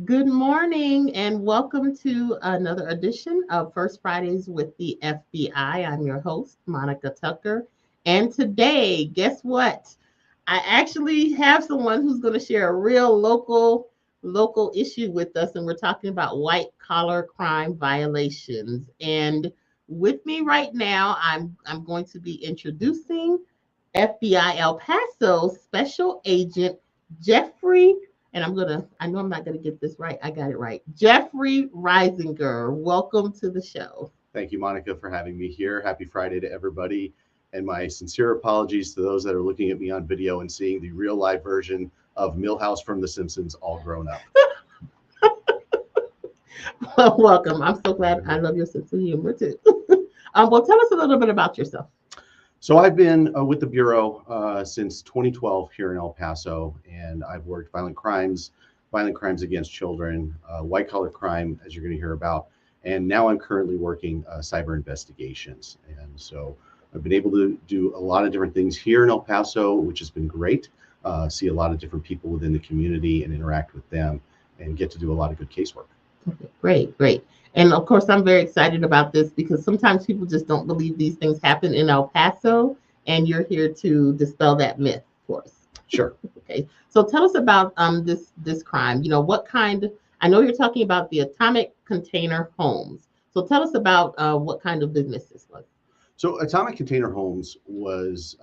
Good morning and welcome to another edition of First Fridays with the FBI. I'm your host, Monica Tucker. And today, guess what? I actually have someone who's going to share a real local issue with us, and we're talking about white collar crime violations. And with me right now, I'm going to be introducing FBI El Paso Special Agent Jeffrey, and I know I'm not gonna get this right. I got it right. Jeffrey Reisinger. Welcome to the show. Thank you, Monica, for having me here. Happy Friday to everybody. And my sincere apologies to those that are looking at me on video and seeing the real live version of Milhouse from The Simpsons all grown up. Well, welcome. I'm so glad. I love your sense of humor too. Well, tell us a little bit about yourself. So I've been with the Bureau since 2012 here in El Paso, and I've worked violent crimes against children, white collar crime, as you're going to hear about. And now I'm currently working cyber investigations. And so I've been able to do a lot of different things here in El Paso, which has been great. See a lot of different people within the community and interact with them and get to do a lot of good casework. Okay, great, great. And of course, I'm very excited about this because sometimes people just don't believe these things happen in El Paso, and you're here to dispel that myth for us. Sure. Okay. So tell us about this crime. You know, what kind I know you're talking about the atomic container homes. So tell us about what kind of business this was. So Atomic Container Homes was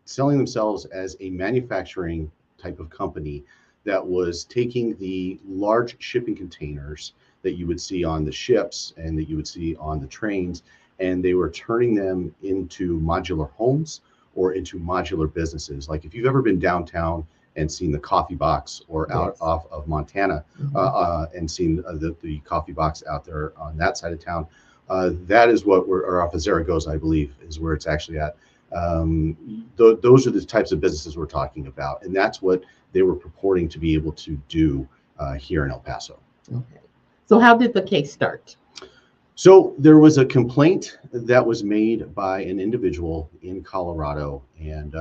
selling themselves as a manufacturing type of company that was taking the large shipping containers that you would see on the ships and that you would see on the trains, and they were turning them into modular homes or into modular businesses. Like if you've ever been downtown and seen the coffee box, or out Yes. off of Montana and seen the coffee box out there on that side of town, that is what we're, or off of Zaragoza, I believe, is where it's actually at. Those are the types of businesses we're talking about, and that's what they were purporting to be able to do here in El Paso. Okay. So how did the case start? So there was a complaint that was made by an individual in Colorado, and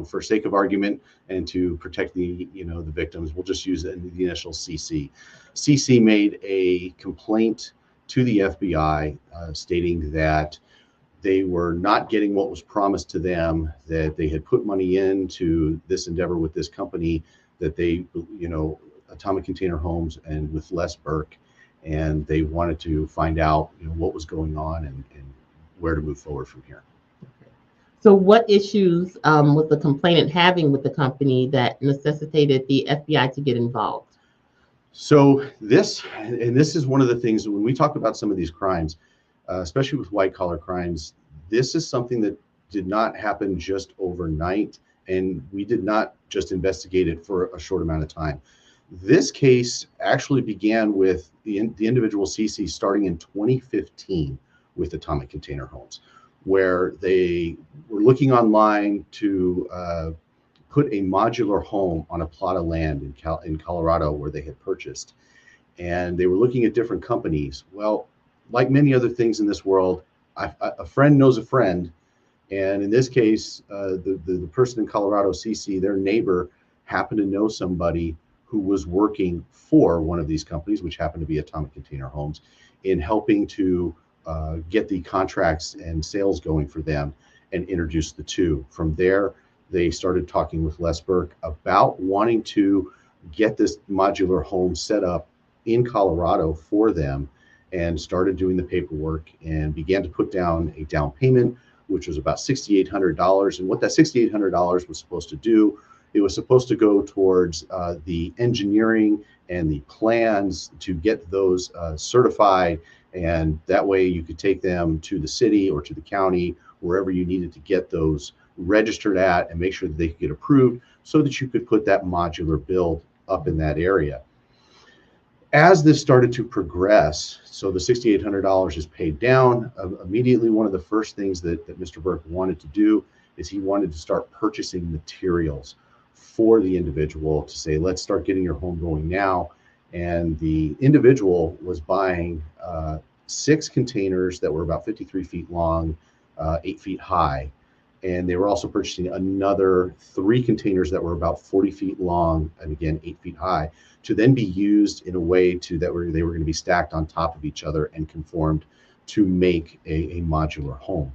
for sake of argument and to protect the victims, we'll just use the initial CC. CC made a complaint to the FBI stating that they were not getting what was promised to them, that they had put money into this endeavor with this company, that they, Atomic Container Homes and with Les Burke, and they wanted to find out what was going on and where to move forward from here. So what issues was the complainant having with the company that necessitated the FBI to get involved? So this is one of the things that when we talk about some of these crimes, especially with white collar crimes, this is something that did not happen just overnight, and we did not just investigate it for a short amount of time. This case actually began with the individual CC starting in 2015 with Atomic Container Homes, where they were looking online to put a modular home on a plot of land in Colorado where they had purchased. And they were looking at different companies. Well, like many other things in this world, a friend knows a friend. And in this case, the person in Colorado, CC, their neighbor, happened to know somebody who was working for one of these companies, which happened to be Atomic Container Homes, in helping to get the contracts and sales going for them and introduce the two. From there, they started talking with Les Burke about wanting to get this modular home set up in Colorado for them, and started doing the paperwork and began to put down a down payment, which was about $6,800. And what that $6,800 was supposed to do, it was supposed to go towards the engineering and the plans to get those certified. And that way you could take them to the city or to the county, wherever you needed to get those registered at, and make sure that they could get approved so that you could put that modular build up in that area. As this started to progress, so the $6,800 is paid down, immediately one of the first things that Mr. Burke wanted to do is he wanted to start purchasing materials for the individual to say, let's start getting your home going now. And the individual was buying 6 containers that were about 53 feet long, 8 feet high. And they were also purchasing another 3 containers that were about 40 feet long and again 8 feet high, to then be used in a way to that where they were going to be stacked on top of each other and conformed to make a modular home.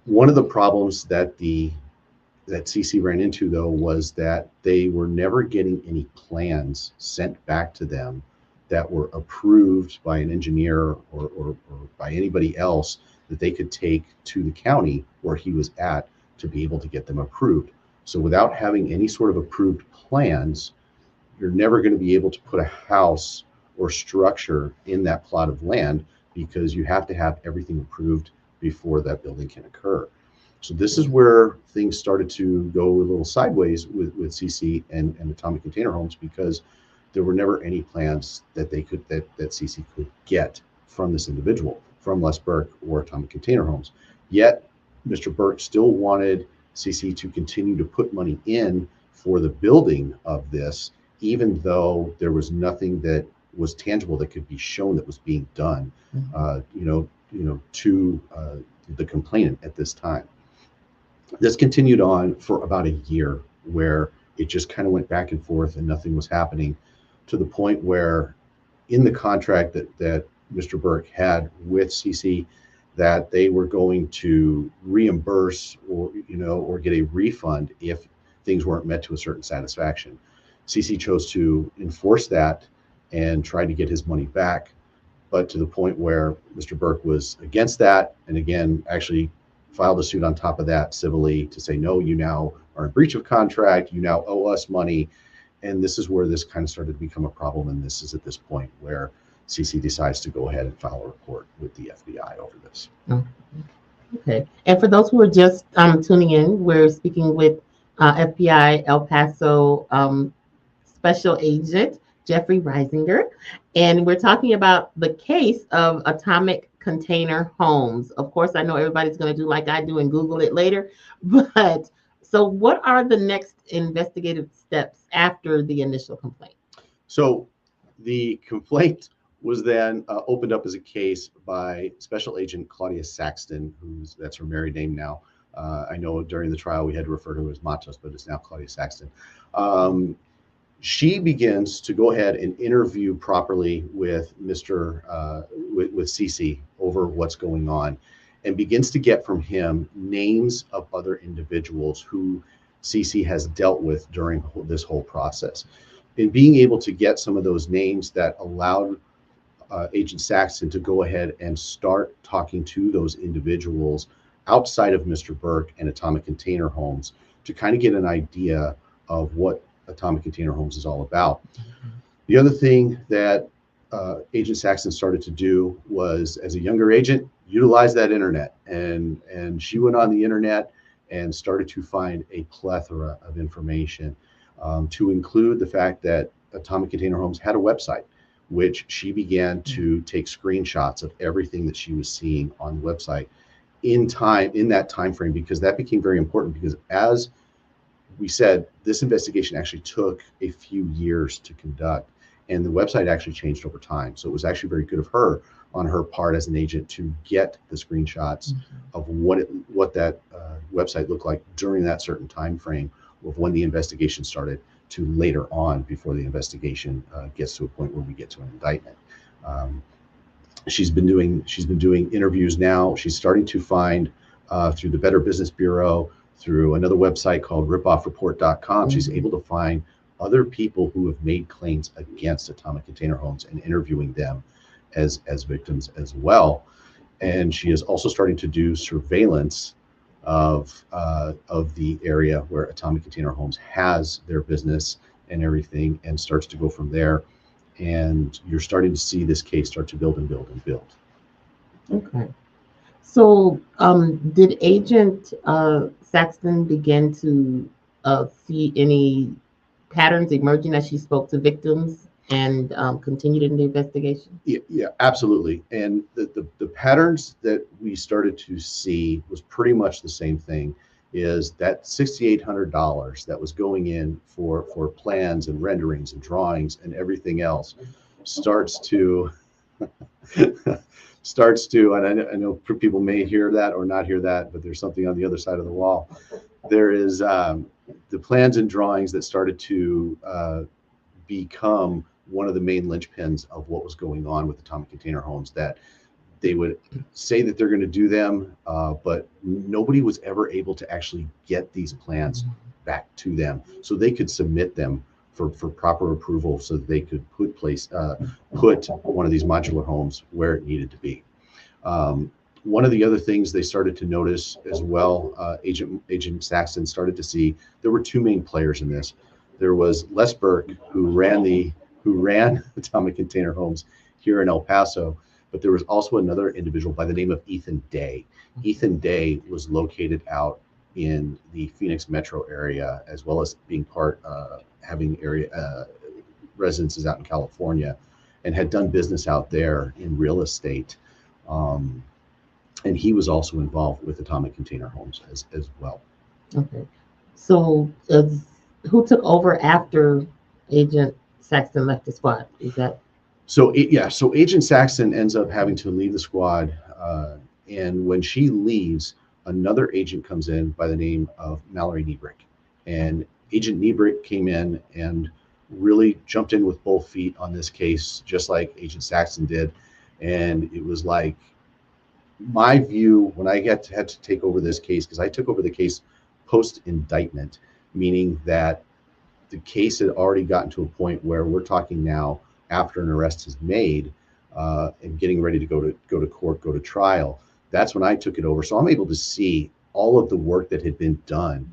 One of the problems that CC ran into, though, was that they were never getting any plans sent back to them that were approved by an engineer or by anybody else that they could take to the county where he was at to be able to get them approved. So without having any sort of approved plans, you're never going to be able to put a house or structure in that plot of land, because you have to have everything approved before that building can occur. So this is where things started to go a little sideways with CC and Atomic Container Homes, because there were never any plans that CC could get from this individual, from Les Burke or Atomic Container Homes. Yet Mr. Burke still wanted CC to continue to put money in for the building of this, even though there was nothing that was tangible that could be shown that was being done, to the complainant at this time. This continued on for about a year, where it just kind of went back and forth and nothing was happening, to the point where in the contract that Mr. Burke had with CC, that they were going to reimburse or get a refund if things weren't met to a certain satisfaction. CC chose to enforce that and tried to get his money back, but to the point where Mr. Burke was against that, and again actually filed a suit on top of that civilly to say, no, you now are in breach of contract, you now owe us money. And this is where this kind of started to become a problem, and this is at this point where CC decides to go ahead and file a report with the FBI over this. Okay. And for those who are just tuning in, we're speaking with FBI El Paso Special Agent Jeffrey Reisinger, and we're talking about the case of Atomic Container Homes. Of course, I know everybody's going to do like I do and Google it later, but so what are the next investigative steps after the initial complaint? So the complaint was then opened up as a case by Special Agent Claudia Saxton, that's her married name now. I know during the trial we had to refer to her as Matos, but it's now Claudia Saxton. She begins to go ahead and interview properly with with CC over what's going on, and begins to get from him names of other individuals who CC has dealt with during this whole process. In being able to get some of those names, that allowed Agent Saxton to go ahead and start talking to those individuals outside of Mr. Burke and Atomic Container Homes, to kind of get an idea of what Atomic Container Homes is all about. The other thing that Agent Saxton started to do was, as a younger agent, utilize that internet, and she went on the internet and started to find a plethora of information, to include the fact that Atomic Container Homes had a website, which she began to take screenshots of everything that she was seeing on the website in that time frame, because that became very important, because as we said, this investigation actually took a few years to conduct, and the website actually changed over time. So it was actually very good of her, on her part as an agent, to get the screenshots of what that website looked like during that certain time frame of when the investigation started to later on, before the investigation gets to a point where we get to an indictment. She's been doing interviews now. She's starting to find through the Better Business Bureau, through another website called ripoffreport.com, she's able to find other people who have made claims against Atomic Container Homes and interviewing them as victims as well. And she is also starting to do surveillance of the area where Atomic Container Homes has their business and everything, and starts to go from there. And you're starting to see this case start to build and build and build. Okay. So did Agent Saxton begin to see any patterns emerging as she spoke to victims and continued in the investigation? Yeah, absolutely. And the patterns that we started to see was pretty much the same thing, is that $6,800 that was going in for plans and renderings and drawings and everything else starts to starts to, and I know people may hear that or not hear that, but there's something on the other side of the wall. There is the plans and drawings that started to become one of the main linchpins of what was going on with atomic container homes, that they would say that they're going to do them, but nobody was ever able to actually get these plans back to them so they could submit them for proper approval, so that they could put one of these modular homes where it needed to be. One of the other things they started to notice as well, Agent Saxton started to see, there were two main players in this. There was Les Burke, who ran Atomic Container Homes here in El Paso, but there was also another individual by the name of Ethan Day. Ethan Day was located out in the Phoenix metro area, as well as being having area residences out in California, and had done business out there in real estate. And he was also involved with Atomic Container Homes as well. Okay. So, who took over after Agent Saxton left the squad? Is that So so Agent Saxton ends up having to leave the squad, and when she leaves, another agent comes in by the name of Mallory Niebrick, and Agent Niebrick came in and really jumped in with both feet on this case, just like Agent Saxton did. And it was like, my view when I had to take over this case, because I took over the case post indictment, meaning that the case had already gotten to a point where we're talking now after an arrest is made, and getting ready to go to court, go to trial. That's when I took it over. So I'm able to see all of the work that had been done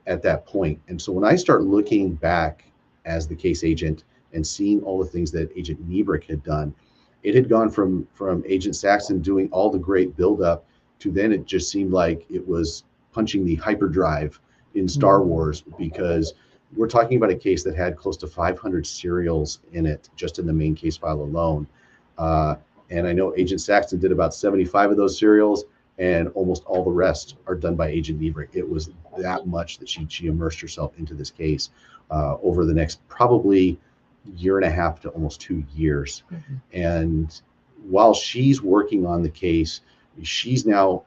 at that point. And so when I start looking back as the case agent and seeing all the things that Agent Niebrick had done, it had gone from Agent Saxton doing all the great buildup to then it just seemed like it was punching the hyperdrive in Star Wars, because we're talking about a case that had close to 500 serials in it, just in the main case file alone. And I know Agent Saxton did about 75 of those serials, and almost all the rest are done by Agent Niebrick. It was that much that she immersed herself into this case over the next probably year and a half to almost 2 years. And while she's working on the case, she's now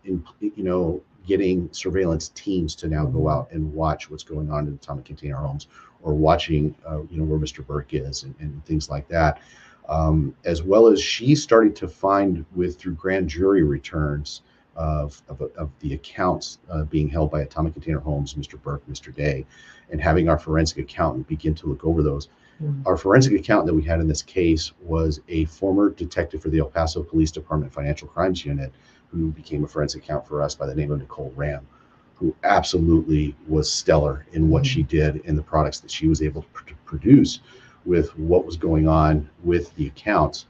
getting surveillance teams to now go out and watch what's going on in Atomic Container Homes, or watching where Mr. Burke is, and things like that. As well as she's starting to find through grand jury returns of the accounts being held by Atomic Container Homes, Mr. Burke, Mr. Day, and having our forensic accountant begin to look over those. Our forensic accountant that we had in this case was a former detective for the El Paso Police Department Financial Crimes Unit, who became a forensic accountant for us by the name of Nicole Ram, who absolutely was stellar in what she did and the products that she was able to produce with what was going on with the accounts.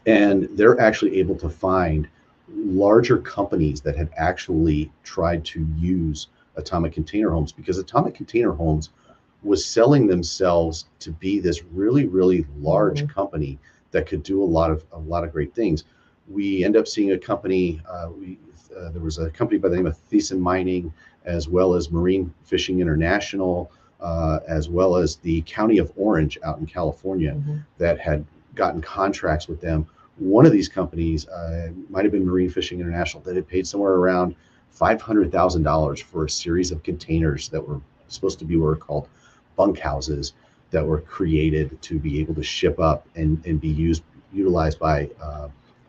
And they're actually able to find larger companies that had actually tried to use Atomic Container Homes, because Atomic Container Homes was selling themselves to be this really, really large company that could do a lot of great things. We end up seeing a company. There was a company by the name of Thyssen Mining, as well as Marine Fishing International, as well as the County of Orange out in California, that had gotten contracts with them. One of these companies might have been Marine Fishing International, that had paid somewhere around $500,000 for a series of containers that were supposed to be what were called bunkhouses, that were created to be able to ship up and be utilized by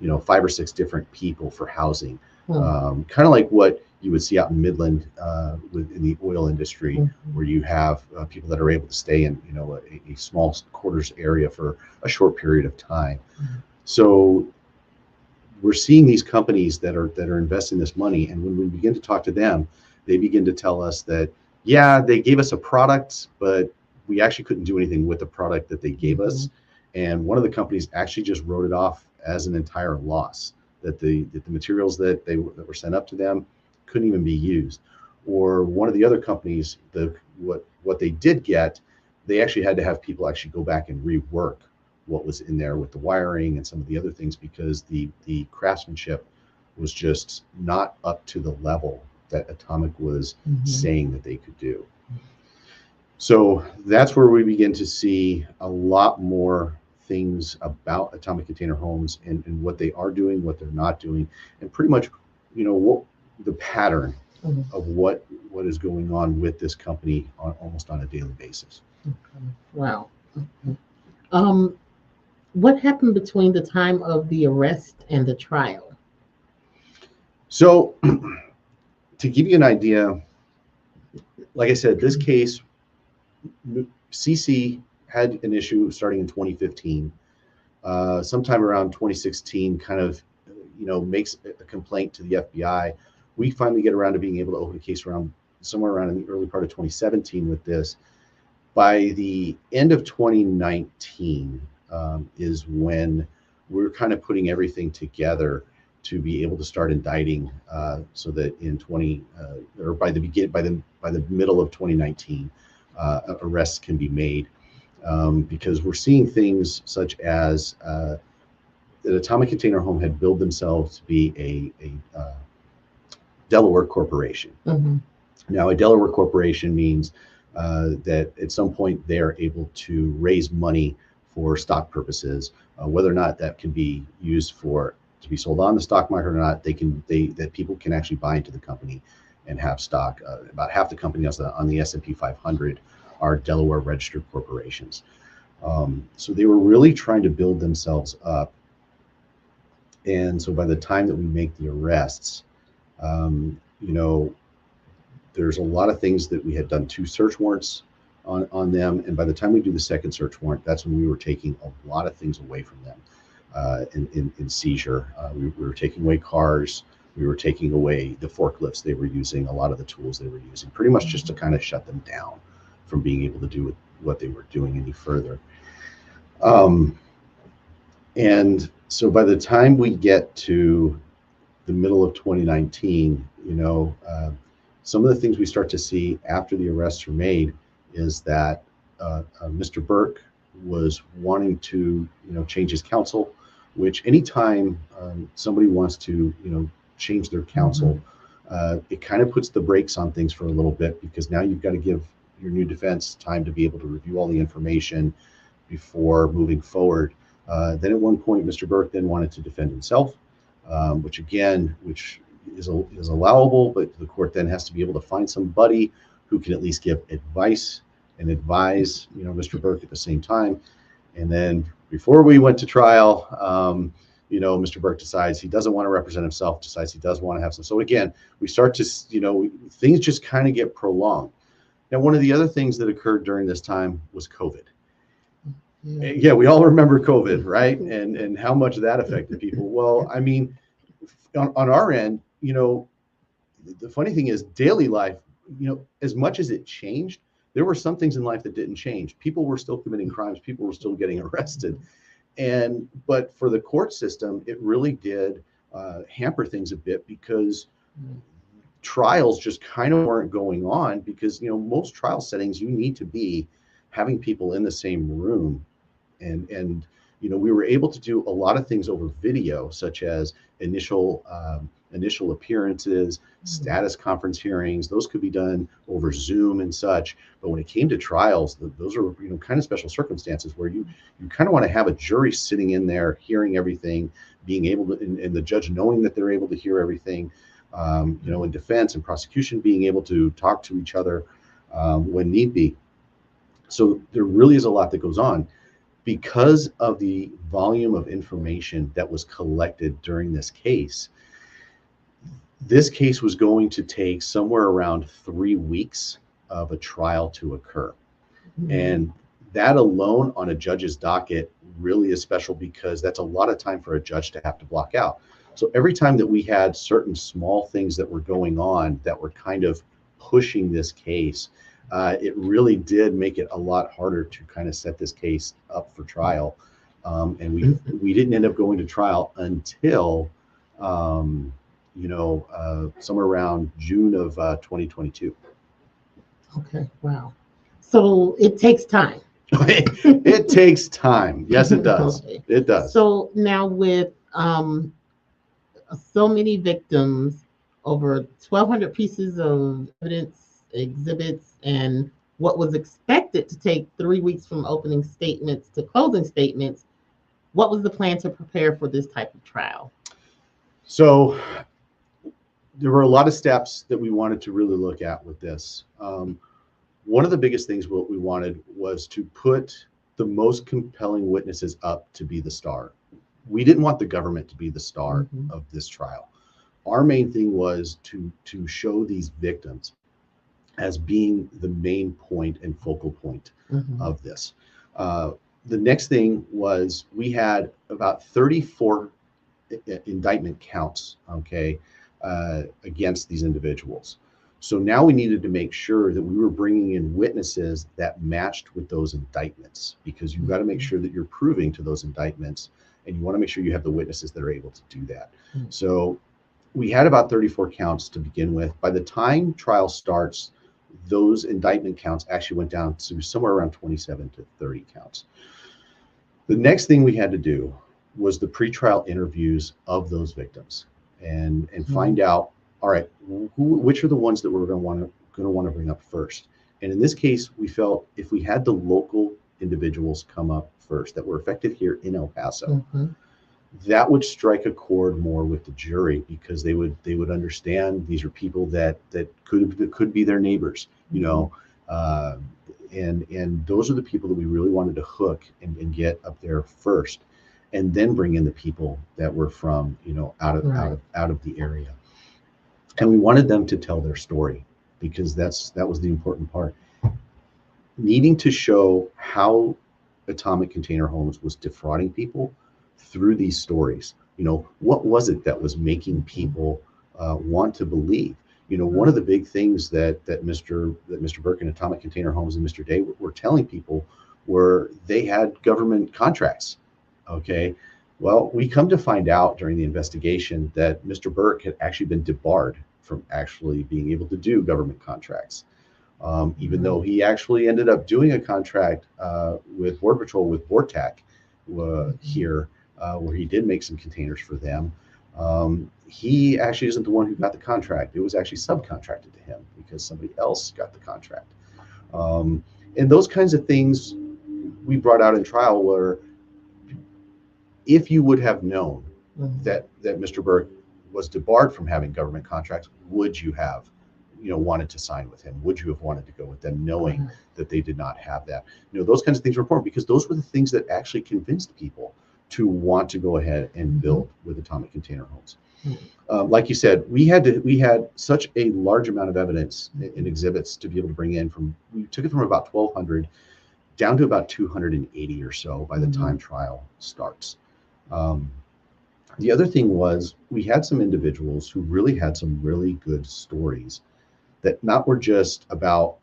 5 or 6 different people for housing. Kind of like what you would see out in Midland in the oil industry, where you have people that are able to stay in a small quarters area for a short period of time. So we're seeing these companies that are investing this money, and when we begin to talk to them, they begin to tell us that, yeah, they gave us a product, but we actually couldn't do anything with the product that they gave us. And one of the companies actually just wrote it off as an entire loss, that the materials that were sent up to them couldn't even be used. Or one of the other companies, what they did get, they actually had to have people actually go back and rework what was in there with the wiring and some of the other things, because the craftsmanship was just not up to the level that Atomic was saying that they could do. So that's where we begin to see a lot more things about atomic container homes and what they are doing, what they're not doing, and pretty much, what the pattern Mhm. of what is going on with this company almost on a daily basis. Okay. Wow. Okay. Um, what happened between the time of the arrest and the trial? So, to give you an idea, like I said, this case, CC had an issue starting in 2015. Sometime around 2016, kind of, makes a complaint to the FBI. We finally get around to being able to open a case around somewhere around in the early part of 2017 with this. By the end of 2019 is when we're kind of putting everything together to be able to start indicting, so that in 20 or by the middle of 2019, arrests can be made, because we're seeing things such as that Atomic Container Home had billed themselves to be a Delaware corporation. Mm-hmm. Now, a Delaware corporation means that at some point they are able to raise money for stock purposes, whether or not that can be used to be sold on the stock market or not. That people can actually buy into the company and have stock. About half the companies on the S&P 500 are Delaware registered corporations. So they were really trying to build themselves up. And so by the time that we make the arrests, um, you know, there's a lot of things that we had done 2 search warrants on them. And by the time we do the second search warrant, that's when we were taking a lot of things away from them in seizure. We were taking away cars. We were taking away the forklifts they were using, a lot of the tools they were using, pretty much just to kind of shut them down from being able to do what they were doing any further. And so by the time we get to the middle of 2019, some of the things we start to see after the arrests are made is that Mr. Burke was wanting to, change his counsel, which anytime somebody wants to, change their counsel, it kind of puts the brakes on things for a little bit, because now you've got to give your new defense time to be able to review all the information before moving forward. Then at one point, Mr. Burke then wanted to defend himself, which is allowable, but the court then has to be able to find somebody who can at least give advice and advise, Mr. Burke at the same time. And then before we went to trial, Mr. Burke decides he doesn't want to represent himself, decides he does want to have some. So again, we start to, things just kind of get prolonged. Now, one of the other things that occurred during this time was COVID. Yeah, we all remember COVID, right? And how much that affected people. Well, I mean, on our end, the funny thing is daily life, as much as it changed, there were some things in life that didn't change. People were still committing crimes. People were still getting arrested. But for the court system, it really did hamper things a bit, because trials just kind of weren't going on, because, most trial settings, you need to be having people in the same room. And we were able to do a lot of things over video, such as initial appearances, status conference hearings. Those could be done over Zoom and such. But when it came to trials, those are kind of special circumstances where you kind of want to have a jury sitting in there hearing everything, being able to, and the judge knowing that they're able to hear everything. In defense and prosecution being able to talk to each other when need be. So there really is a lot that goes on. Because of the volume of information that was collected during this case was going to take somewhere around 3 weeks of a trial to occur. Mm-hmm. And that alone on a judge's docket really is special, because that's a lot of time for a judge to have to block out. So every time that we had certain small things that were going on that were kind of pushing this case, it really did make it a lot harder to kind of set this case up for trial. And we didn't end up going to trial until, somewhere around June of 2022. Okay, wow. So it takes time. It takes time. Yes, it does. Okay. It does. So now with so many victims, over 1,200 pieces of evidence, exhibits, and what was expected to take 3 weeks from opening statements to closing statements what was the plan to prepare for this type of trial? So there were a lot of steps that we wanted to really look at with this. One of the biggest things what we wanted was to put the most compelling witnesses up to be the star. We didn't want the government to be the star of this trial. Our main thing was to show these victims as being the main point and focal point of this. The next thing was we had about 34 indictment counts, okay, against these individuals. So now we needed to make sure that we were bringing in witnesses that matched with those indictments, because you've got to make sure that you're proving to those indictments, and you want to make sure you have the witnesses that are able to do that. So we had about 34 counts to begin with. By the time trial starts, those indictment counts actually went down to somewhere around 27 to 30 counts. The next thing we had to do was the pretrial interviews of those victims and find out, all right, which are the ones that we're going to want to bring up first. And in this case, we felt if we had the local individuals come up first that were affected here in El Paso, that would strike a chord more with the jury, because they would understand these are people that could be their neighbors, you know, and those are the people that we really wanted to hook and get up there first, and then bring in the people that were from, you know, out of the area. And we wanted them to tell their story, because that was the important part. Needing to show how Atomic Container Homes was defrauding people through these stories. You know, what was it that was making people want to believe? You know, one of the big things that Mr. Burke and Atomic Container Homes and Mr. Day were telling people were they had government contracts. Okay, well, we come to find out during the investigation that Mr. Burke had actually been debarred from actually being able to do government contracts, even though he actually ended up doing a contract with Border Patrol with Bortac here, where he did make some containers for them. He actually isn't the one who got the contract. It was actually subcontracted to him because somebody else got the contract. And those kinds of things we brought out in trial, where if you would have known that Mr. Burke was debarred from having government contracts, would you have, you know, wanted to sign with him? Would you have wanted to go with them, knowing that they did not have that? You know, those kinds of things were important, because those were the things that actually convinced people to want to go ahead and build with Atomic Container Homes. Like you said, we had such a large amount of evidence and exhibits to be able to bring in. We took it from about 1,200 down to about 280 or so by the time trial starts. The other thing was we had some individuals who really had some really good stories that not were just about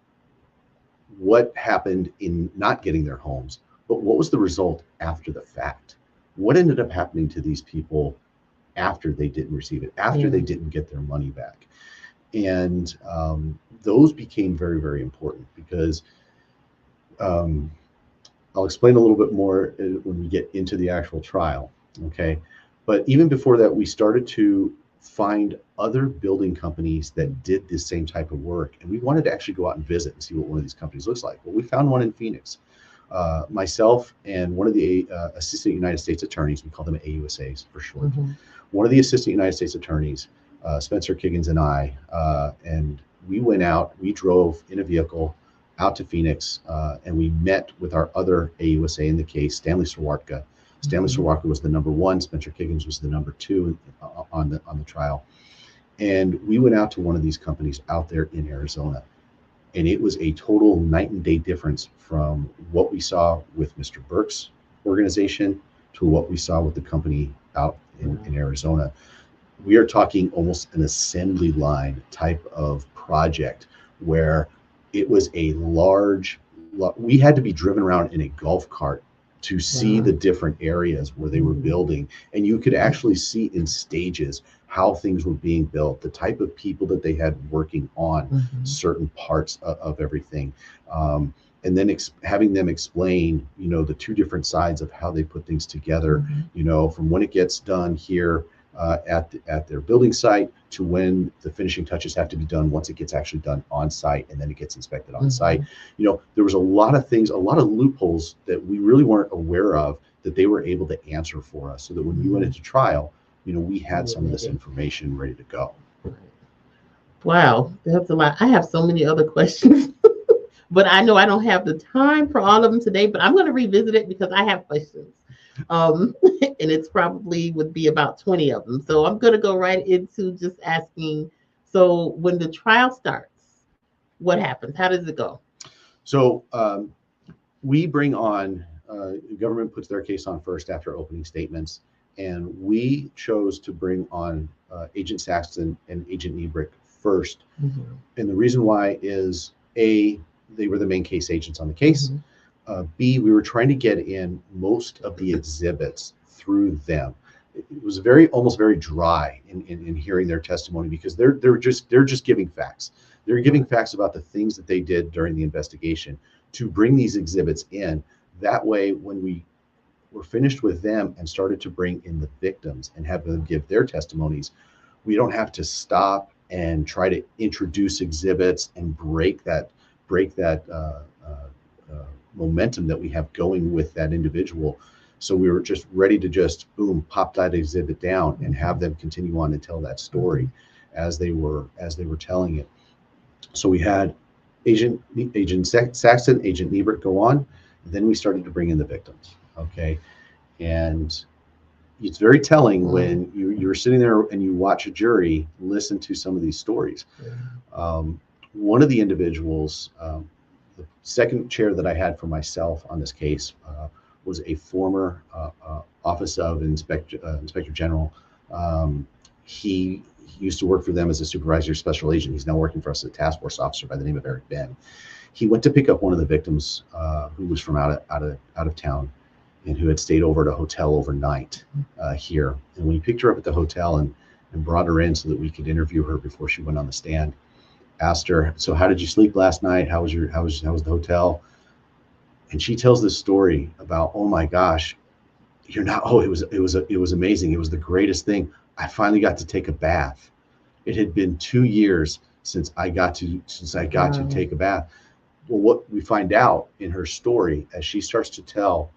what happened in not getting their homes, but what was the result after the fact? What ended up happening to these people after they didn't receive it, after they didn't get their money back? And those became very, very important, because I'll explain a little bit more when we get into the actual trial, okay? But even before that, we started to find other building companies that did the same type of work, and we wanted to actually go out and visit and see what one of these companies looks like. Well, we found one in Phoenix. Myself and one of the assistant United States attorneys, we call them AUSAs for short. One of the assistant United States attorneys, Spencer Kiggins, and I, and we went out, we drove in a vehicle out to Phoenix, and we met with our other AUSA in the case, Stanley Sawartka. Stanley Sawartka was the number one. Spencer Kiggins was the number two on the trial. And we went out to one of these companies out there in Arizona, and it was a total night and day difference from what we saw with Mr. Burke's organization to what we saw with the company out in Arizona. We are talking almost an assembly line type of project, where it was a large, we had to be driven around in a golf cart to see the different areas where they were building. And you could actually see in stages how things were being built, the type of people that they had working on certain parts of everything. And then having them explain, you know, the two different sides of how they put things together, you know, from when it gets done here at their building site to when the finishing touches have to be done once it gets actually done on site and then it gets inspected on site. There was a lot of things, a lot of loopholes that we really weren't aware of that they were able to answer for us, so that when we went into trial, we had some of this information ready to go. Wow, that's a lot. I have so many other questions, but I know I don't have the time for all of them today. But I'm going to revisit it because I have questions, and it's probably would be about 20 of them. So I'm going to go right into just asking. So when the trial starts, what happens? How does it go? So we bring on, the government puts their case on first after opening statements, and we chose to bring on Agent Saxton and Agent Niebrick first. And the reason why is A, they were the main case agents on the case. B, we were trying to get in most of the exhibits through them. It was almost very dry in hearing their testimony, because they're just giving facts. They're giving facts about the things that they did during the investigation to bring these exhibits in. That way, when we were finished with them and started to bring in the victims and have them give their testimonies, we don't have to stop and try to introduce exhibits and break that momentum that we have going with that individual. So we were just ready to just boom, pop that exhibit down and have them continue on and tell that story as they were telling it. So we had Agent Saxton, Agent Niebrick go on, and then we started to bring in the victims. Okay, and it's very telling when you're sitting there and you watch a jury listen to some of these stories. One of the individuals, the second chair that I had for myself on this case, was a former Office of Inspector General. He used to work for them as a supervisory special agent. He's now working for us as a task force officer by the name of Eric Ben. He went to pick up one of the victims who was from out of town and who had stayed over at a hotel overnight here. And when he picked her up at the hotel and brought her in so that we could interview her before she went on the stand, asked her, "So how did you sleep last night? How was the hotel?" And she tells this story about, "Oh my gosh, it was amazing. It was the greatest thing. I finally got to take a bath. It had been 2 years since I got to take a bath." Well, what we find out in her story as she starts to tell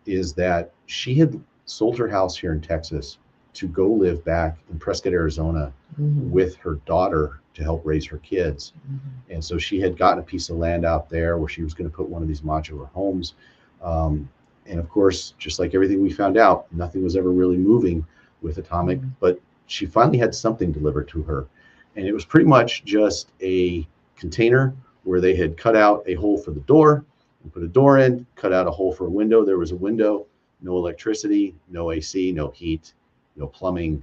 is that she had sold her house here in Texas to go live back in Prescott, Arizona with her daughter to help raise her kids. And so she had gotten a piece of land out there where she was going to put one of these modular homes. And of course, just like everything we found out, nothing was ever really moving with Atomic, but she finally had something delivered to her. And it was pretty much just a container where they had cut out a hole for the door and put a door in, cut out a hole for a window. There was a window, no electricity, no AC, no heat, no plumbing.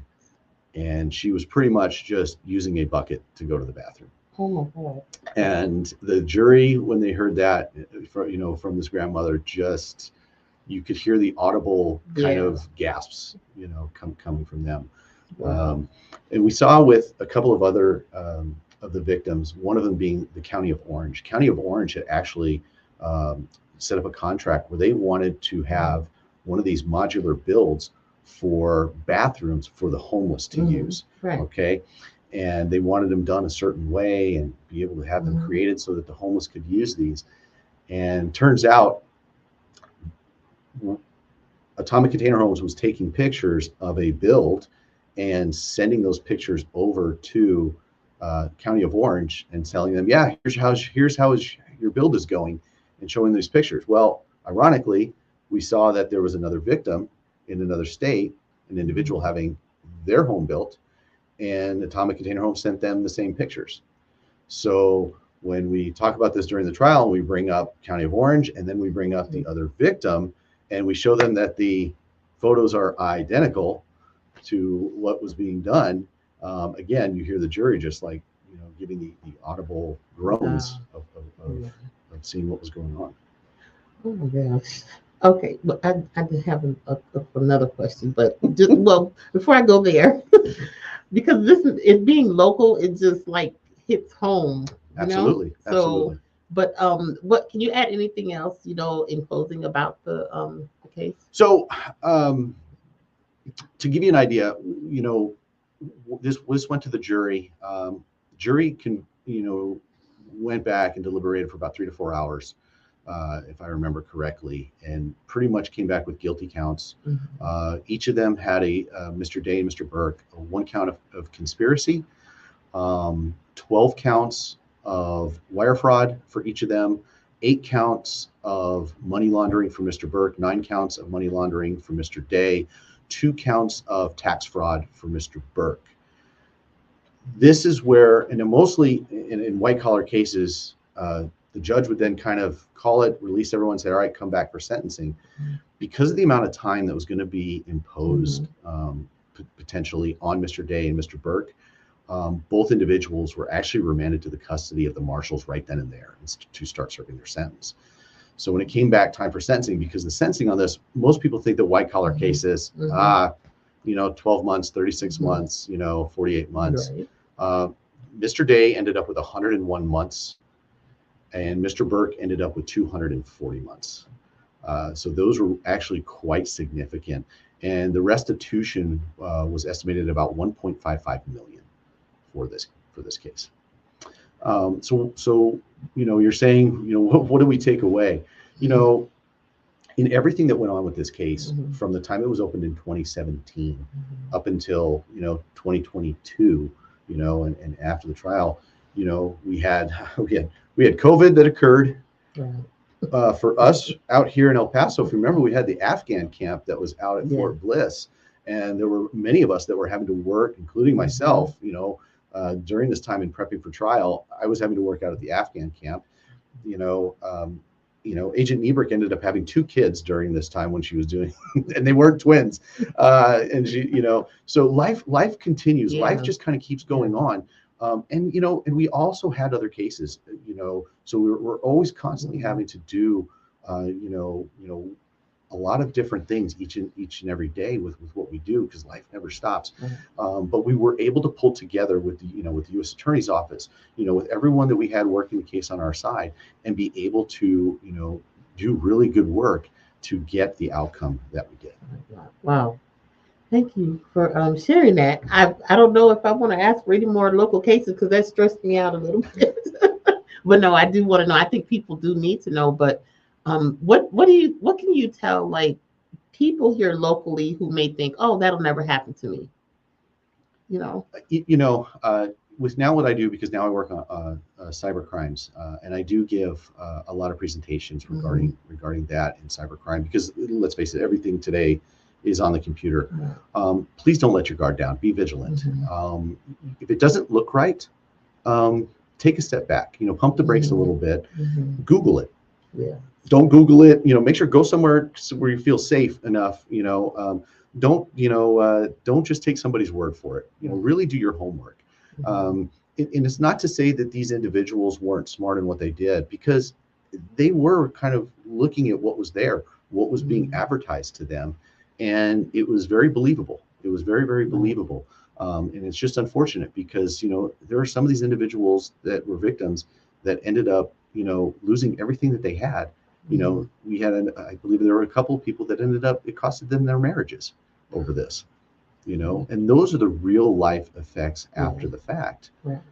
And she was pretty much just using a bucket to go to the bathroom. Oh my God. And the jury, when they heard that, from this grandmother, just, you could hear the audible kind of gasps, coming from them. Wow. And we saw with a couple of other of the victims, one of them being the County of Orange. County of Orange had actually set up a contract where they wanted to have one of these modular builds for bathrooms for the homeless to use. Right. Okay. And they wanted them done a certain way and be able to have them created so that the homeless could use these. And turns out Atomic Container Homes was taking pictures of a build and sending those pictures over to County of Orange and telling them, yeah, here's how your build is going, and showing these pictures. Well, ironically, we saw that there was another victim in another state, an individual having their home built, and Atomic Container Home sent them the same pictures. So when we talk about this during the trial, we bring up County of Orange, and then we bring up the other victim, and we show them that the photos are identical to what was being done. Again, you hear the jury just like, giving the audible groans of seeing what was going on. Oh my gosh. Okay, but I did have another question, but before I go there, because this is it being local, it just like hits home. Absolutely. So, Absolutely. but what can you add anything else, in closing about the case? So to give you an idea, you know, this went to the jury. Jury can, you know, went back and deliberated for about 3 to 4 hours, if I remember correctly, and pretty much came back with guilty counts. Each of them had Mr. Day and Mr. Burke, one count of conspiracy, 12 counts of wire fraud for each of them, 8 counts of money laundering for Mr. Burke, 9 counts of money laundering for Mr. Day, 2 counts of tax fraud for Mr. Burke. This is where, and mostly in white collar cases, the judge would then kind of call it, release everyone, say, all right, come back for sentencing. Because of the amount of time that was going to be imposed potentially on Mr. Day and Mr. Burke, both individuals were actually remanded to the custody of the marshals right then and there to start serving their sentence. So when it came back time for sentencing, because the sentencing on this, most people think that white collar cases, you know, 12 months, 36 months, you know, 48 months. Right. Mr. Day ended up with 101 months, and Mr. Burke ended up with 240 months. So those were actually quite significant. And the restitution was estimated at about 1.55 million for this case. So you know, you're saying, you know, what do we take away? You know, in everything that went on with this case, from the time it was opened in 2017 up until, you know, 2022, you know, and after the trial, you know, we had COVID that occurred. For us out here in El Paso, if you remember, we had the Afghan camp that was out at Fort Bliss, and there were many of us that were having to work, including myself, you know, during this time in prepping for trial. I was having to work out at the Afghan camp. You know, Agent Niebrick ended up having 2 kids during this time when she was doing, and they weren't twins. And she, you know, so life continues. Life just kind of keeps going on. And, you know, and we also had other cases, you know, so we're always constantly having to do, you know, a lot of different things each and every day with what we do, because life never stops. But we were able to pull together with the, you know, with the U.S. Attorney's Office, you know, with everyone that we had working the case on our side, and be able to, you know, do really good work to get the outcome that we did. Wow. Thank you for sharing that. I don't know if I want to ask for any more local cases, because that stressed me out a little bit. But no, I do want to know. I think people do need to know. But what can you tell, like, people here locally who may think, oh, that'll never happen to me? You know. You know, with now what I do, because now I work on cyber crimes, and I do give a lot of presentations regarding that in cybercrime, because let's face it, everything today is on the computer. Please don't let your guard down. Be vigilant. If it doesn't look right, take a step back. You know, pump the brakes a little bit. Google it. Don't Google it. You know, make sure, go somewhere where you feel safe enough. You know, don't just take somebody's word for it. You know, really do your homework. And it's not to say that these individuals weren't smart in what they did, because they were kind of looking at what was there, what was being advertised to them. And it was very believable. It was very, very believable. And it's just unfortunate, because, you know, there are some of these individuals that were victims that ended up, you know, losing everything that they had. You know, we had, I believe there were a couple of people that ended up, it costed them their marriages over this, you know, and those are the real life effects after the fact.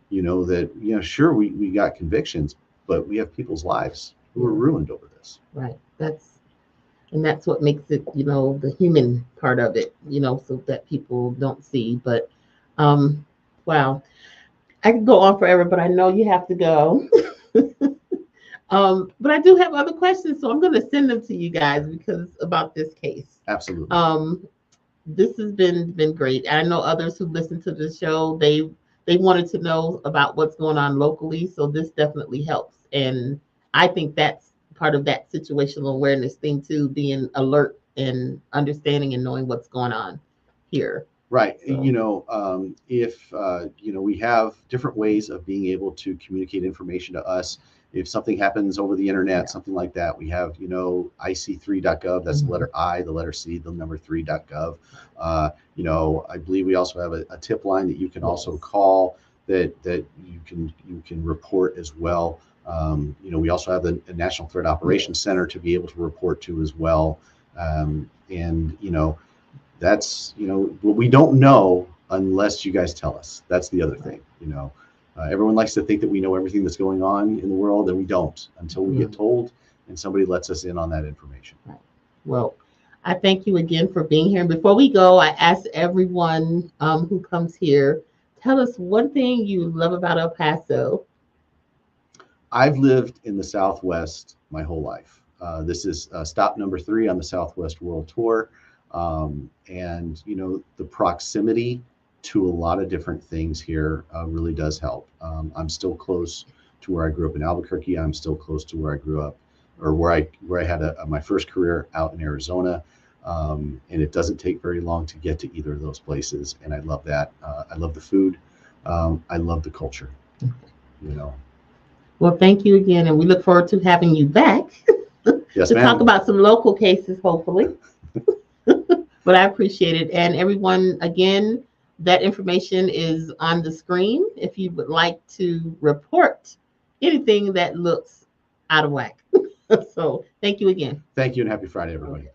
You know, that, you know, sure, we got convictions, but we have people's lives who were ruined over this. That's what makes it, you know, the human part of it, you know, so that people don't see. But wow, I could go on forever, but I know you have to go. But I do have other questions, so I'm going to send them to you guys, because about this case. Absolutely. This has been great. I know others who listen to the show, they wanted to know about what's going on locally, so this definitely helps. And I think that's part of that situational awareness thing too, being alert and understanding and knowing what's going on here. Right. So, you know, if, you know, we have different ways of being able to communicate information to us. If something happens over the internet, something like that, we have, you know, ic3.gov. That's the letter I, the letter C, the number 3.gov. You know, I believe we also have a tip line that you can also call, that you can report as well. You know, we also have the National Threat Operations Center to be able to report to as well. And, you know, that's, what we don't know unless you guys tell us. That's the other thing. Everyone likes to think that we know everything that's going on in the world, and we don't until we get told and somebody lets us in on that information. Right. Well, I thank you again for being here. And before we go, I ask everyone who comes here, tell us one thing you love about El Paso. I've lived in the Southwest my whole life. This is stop number 3 on the Southwest World Tour. And, the proximity to a lot of different things here really does help. I'm still close to where I grew up in Albuquerque. I'm still close to where I grew up, or where I had my first career out in Arizona. And it doesn't take very long to get to either of those places. And I love that. I love the food. I love the culture, Well, thank you again, and we look forward to having you back Yes, to ma'am. talk about some local cases, hopefully. But I appreciate it. And everyone, again, that information is on the screen if you would like to report anything that looks out of whack. So thank you again. Thank you, and happy Friday, everybody.